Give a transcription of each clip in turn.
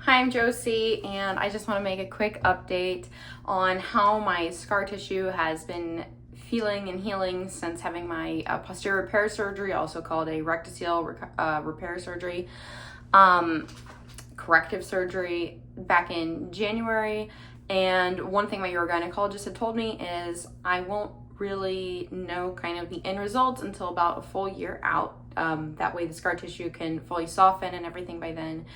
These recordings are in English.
Hi, I'm Josie, and I just want to make a quick update on how my scar tissue has been feeling and healing since having my posterior repair surgery, also called a rectocele repair surgery, corrective surgery back in January. And one thing my urogynecologist had told me is I won't really know kind of the end results until about a full year out. That way the scar tissue can fully soften and everything by then.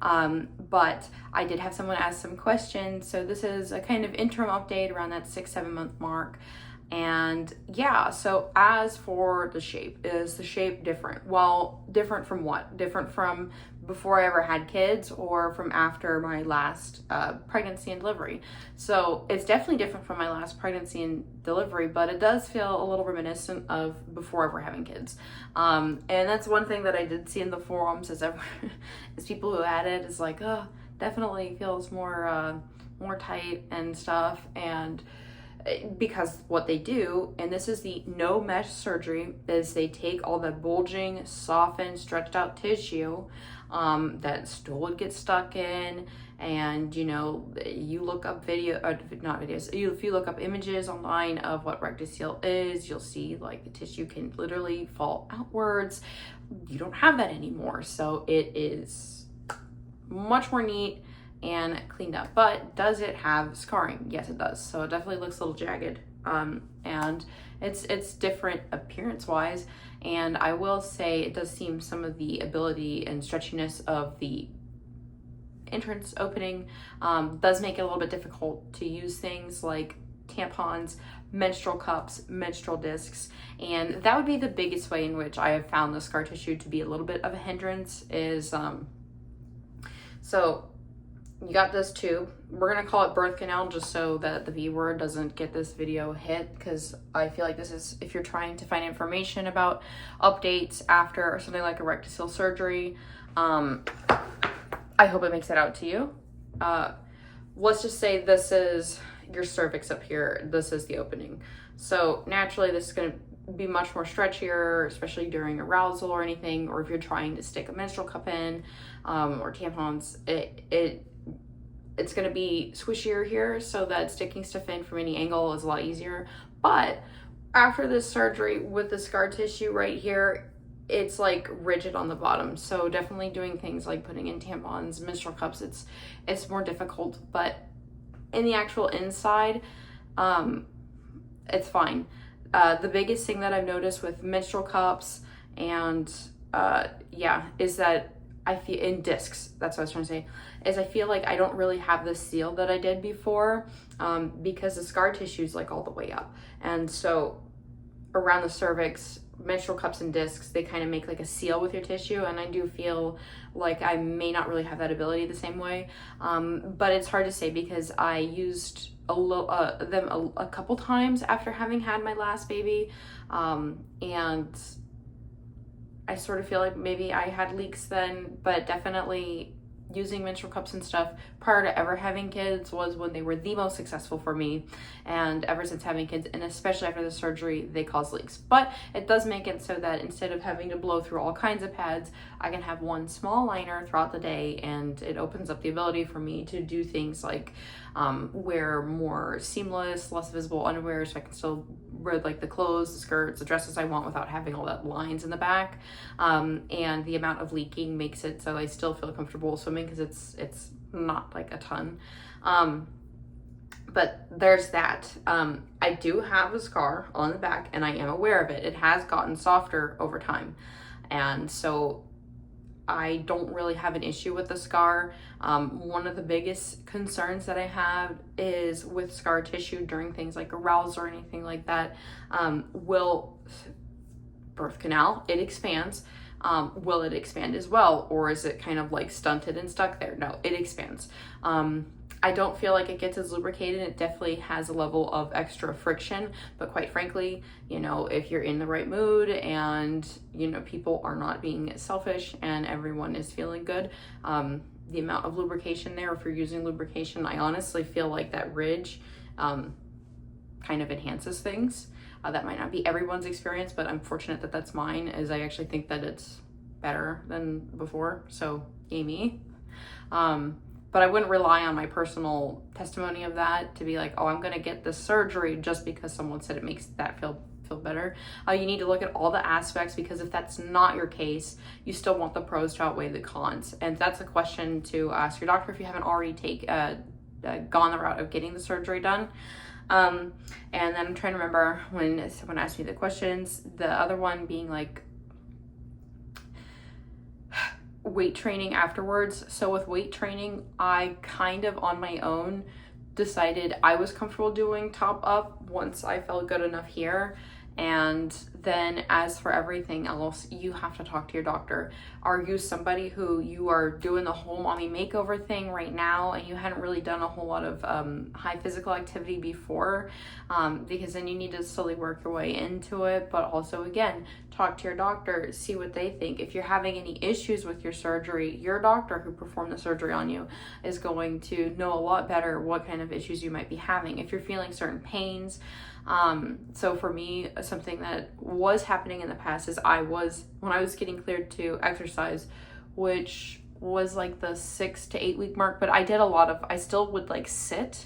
But I did have someone ask some questions, so this is a kind of interim update around that 6-7 month mark. And yeah, so as for the shape, is the shape different? Well, different from what? Different from before I ever had kids or from after my last pregnancy and delivery. So it's definitely different from my last pregnancy and delivery, but it does feel a little reminiscent of before ever having kids. And that's one thing that I did see in the forums as people who had it is like, oh, definitely feels more tight and stuff. And because what they do, and this is the no mesh surgery, is they take all the bulging, softened, stretched out tissue that stool would get stuck in, and you look up if you look up images online of what rectocele is, you'll see like the tissue can literally fall outwards. You don't have that anymore, so it is much more neat and cleaned up. But does it have scarring? Yes, it does. So it definitely looks a little jagged, and it's different appearance wise. And I will say it does seem some of the ability and stretchiness of the entrance opening does make it a little bit difficult to use things like tampons, menstrual cups, menstrual discs. And that would be the biggest way in which I have found the scar tissue to be a little bit of a hindrance is so you got this tube. We're gonna call it birth canal just so that the viewer doesn't get this video hit, because I feel like this is, if you're trying to find information about updates after something like a rectocele surgery, I hope it makes it out to you. Let's just say this is your cervix up here. This is the opening. So naturally this is gonna be much more stretchier, especially during arousal or anything, or if you're trying to stick a menstrual cup in or tampons, it's going to be squishier here, so that sticking stuff in from any angle is a lot easier. But after this surgery with the scar tissue right here, it's like rigid on the bottom. So definitely doing things like putting in tampons, menstrual cups, it's more difficult. But in the actual inside, it's fine. The biggest thing that I've noticed with menstrual cups and is that I feel in discs, that's what I was trying to say, is I feel like I don't really have the seal that I did before, because the scar tissue is like all the way up. And so around the cervix, menstrual cups and discs, they kind of make like a seal with your tissue. And I do feel like I may not really have that ability the same way. But it's hard to say because I used them a couple times after having had my last baby. And I sort of feel like maybe I had leaks then, but definitely using menstrual cups and stuff prior to ever having kids was when they were the most successful for me. And ever since having kids, and especially after the surgery, they cause leaks. But it does make it so that instead of having to blow through all kinds of pads, I can have one small liner throughout the day, and it opens up the ability for me to do things like wear more seamless, less visible underwear, so I can still wear like the clothes, the skirts, the dresses I want without having all that lines in the back. And the amount of leaking makes it so I still feel comfortable swimming, because it's not like a ton. But there's that. I do have a scar on the back, and I am aware of it. It has gotten softer over time, and so I don't really have an issue with the scar. One of the biggest concerns that I have is with scar tissue during things like arousal or anything like that. Will birth canal, it expands. Will it expand as well? Or is it kind of like stunted and stuck there? No, it expands. I don't feel like it gets as lubricated. It definitely has a level of extra friction, but quite frankly, if you're in the right mood and, people are not being selfish and everyone is feeling good, the amount of lubrication there, if you're using lubrication, I honestly feel like that ridge kind of enhances things. That might not be everyone's experience, but I'm fortunate that that's mine, as I actually think that it's better than before. So yay me. but I wouldn't rely on my personal testimony of that to be like, oh, I'm going to get this surgery just because someone said it makes that feel better. You need to look at all the aspects, because if that's not your case, you still want the pros to outweigh the cons. And that's a question to ask your doctor if you haven't already gone the route of getting the surgery done. And then I'm trying to remember when someone asked me the questions, the other one being like weight training afterwards. So with weight training, I kind of on my own decided I was comfortable doing top up once I felt good enough here. And then as for everything else, you have to talk to your doctor. Are you somebody who you are doing the whole mommy makeover thing right now and you hadn't really done a whole lot of high physical activity before? Because then you need to slowly work your way into it. But also, again, talk to your doctor, see what they think. If you're having any issues with your surgery, your doctor who performed the surgery on you is going to know a lot better what kind of issues you might be having. If you're feeling certain pains, so for me, something that was happening in the past is when I was getting cleared to exercise, which was like the 6 to 8 week mark, but I still would like sit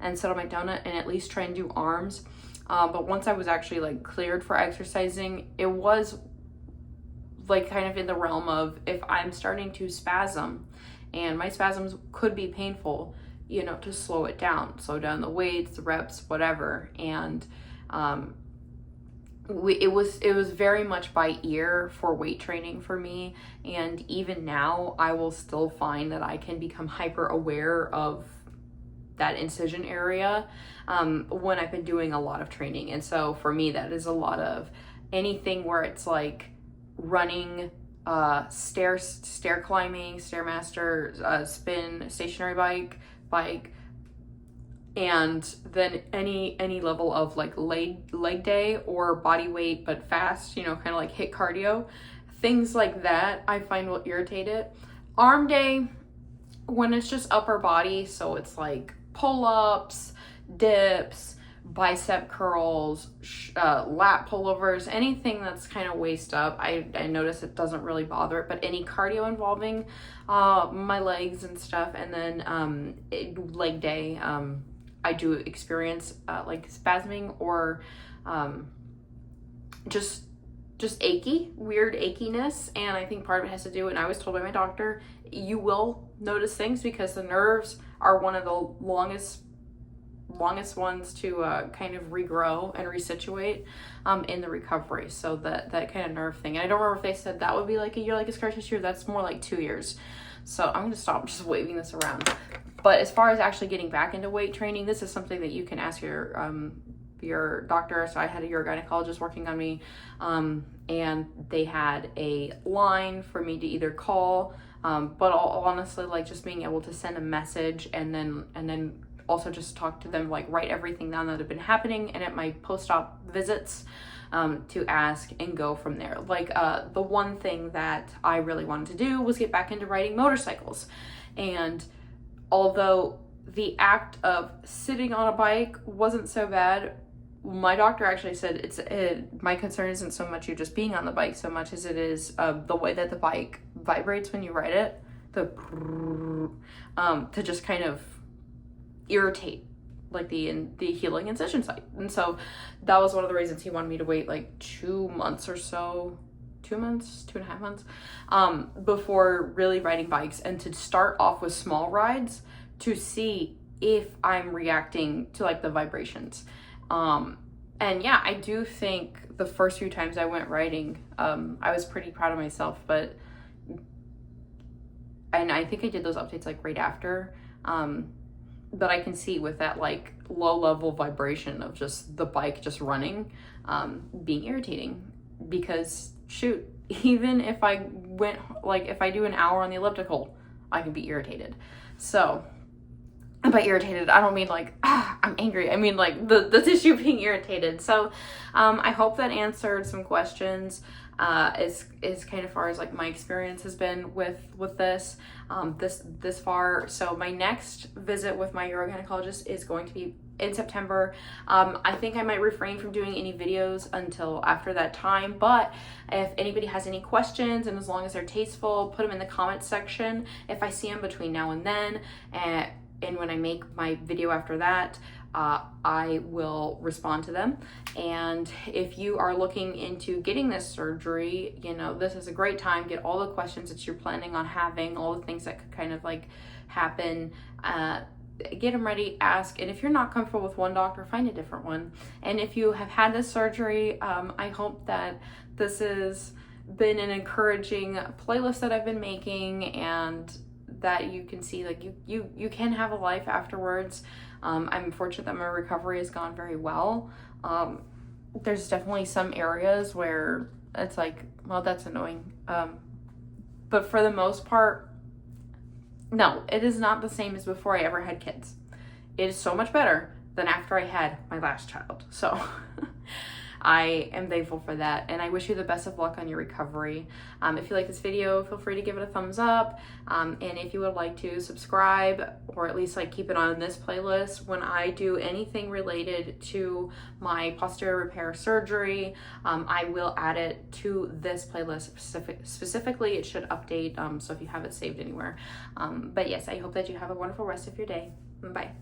on my donut and at least try and do arms. But once I was actually like cleared for exercising, it was like kind of in the realm of, if I'm starting to spasm and my spasms could be painful, to slow down the weights, the reps, whatever. And it was very much by ear for weight training for me. And even now, I will still find that I can become hyper aware of that incision area when I've been doing a lot of training. And so for me, that is a lot of anything where it's like running, stair climbing, Stairmaster, spin, stationary bike, and then any level of like leg day or body weight but fast, kind of like HIIT cardio, things like that I find will irritate it. Arm day, when it's just upper body, so it's like pull-ups, dips, bicep curls, lat pullovers, anything that's kind of waist up, I notice it doesn't really bother it. But any cardio involving my legs and stuff, and then leg day, I do experience like spasming or just weird achiness. And I think part of it has to do, and I was told by my doctor, you will notice things because the nerves are one of the longest ones to kind of regrow and resituate in the recovery. So that kind of nerve thing. And I don't remember if they said that would be like a year, like a scar tissue, or that's more like 2 years. So I'm going to stop just waving this around. But as far as actually getting back into weight training, this is something that you can ask your doctor. So I had a urogynecologist working on me, and they had a line for me to either call, but honestly, like just being able to send a message and then also just talk to them, like write everything down that had been happening, and at my post-op visits, to ask and go from there. Like the one thing that I really wanted to do was get back into riding motorcycles. And although the act of sitting on a bike wasn't so bad, my doctor actually said my concern isn't so much you just being on the bike so much as it is the way that the bike vibrates when you ride it, to just kind of irritate like the healing incision site. And so that was one of the reasons he wanted me to wait like 2 months or so, 2.5 months, before really riding bikes, and to start off with small rides to see if I'm reacting to like the vibrations. And yeah, I do think the first few times I went riding, I was pretty proud of myself, and I think I did those updates like right after, but I can see with that like low level vibration of just the bike just running, being irritating, because shoot, even if I do an hour on the elliptical, I can be irritated. So, and by irritated, I don't mean like, I'm angry. I mean like the tissue being irritated. So, I hope that answered some questions. Is kind of far as like my experience has been with this far. So my next visit with my urogynecologist is going to be in September. I think I might refrain from doing any videos until after that time, but if anybody has any questions, and as long as they're tasteful, put them in the comments section. If I see them between now and then, and when I make my video after that, I will respond to them. And if you are looking into getting this surgery, you know, this is a great time. Get all the questions that you're planning on having, all the things that could kind of like happen. Get them ready, ask. And if you're not comfortable with one doctor, find a different one. And if you have had this surgery, I hope that this has been an encouraging playlist that I've been making, and that you can see like you can have a life afterwards. I'm fortunate that my recovery has gone very well. There's definitely some areas where it's like, well, that's annoying. But for the most part, no, it is not the same as before I ever had kids. It is so much better than after I had my last child. So I am thankful for that, and I wish you the best of luck on your recovery. If you like this video, feel free to give it a thumbs up, and if you would like to subscribe, or at least like keep it on this playlist when I do anything related to my posterior repair surgery, I will add it to this playlist specifically. It should update, so if you have it saved anywhere. But yes, I hope that you have a wonderful rest of your day. Bye.